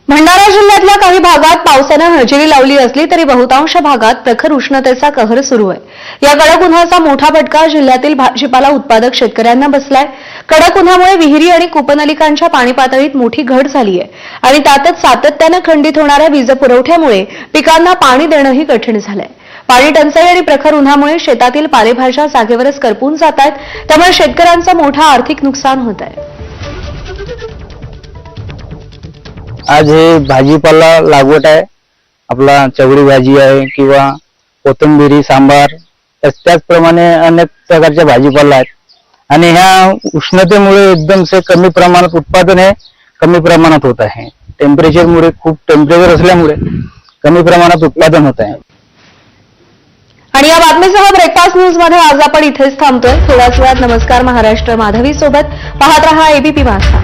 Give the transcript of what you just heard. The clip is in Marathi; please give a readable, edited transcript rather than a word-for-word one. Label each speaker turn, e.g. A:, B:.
A: भंडारा जिल्ह्यातल्या काही भागात पावसानं हजेरी लावली असली तरी बहुतांश भागात प्रखर उष्णतेचा कहर सुरू आहे। या कडक उन्हाचा मोठा फटका जिल्ह्यातील भाजीपाला उत्पादक शेतकऱ्यांना बसलाय। कडक उन्हामुळे विहिरी आणि कूपनलिकांच्या पाणी पातळीत मोठी घट झाली आहे आणि त्यातच सातत्यानं खंडित होणाऱ्या वीज पुरवठ्यामुळे पिकांना पाणी देणंही कठीण झालंय। पाणी टंचाई आणि प्रखर उन्हामुळे शेतातील पालेभाज्या जागेवरच करपून जात आहेत, त्यामुळे शेतकऱ्यांचं मोठं आर्थिक नुकसान होत आहे।
B: आज हे भाजीपाला लागवड आहे, आपला चवळी भाजी आहे किंवा कोथिंबीर सांबार, त्याचप्रमाणे अनेक प्रकारच्या भाजीपाला आहेत आणि ह्या उष्णतेमुळे एकदम से कमी प्रमाणात उत्पादन हे कमी प्रमाणात होत आहे। टेम्परेचरमुळे खूप टेम्परेचर असल्यामुळे कमी प्रमाणात उत्पादन होत आहे।
A: आणि या बातमीसह ब्रेकफास्ट न्यूज मध्ये आज आपण इथेच थांबतोय। थोड्याच वेळात नमस्कार महाराष्ट्र माधवी सोबत पाहत रहा एबीपी माझा।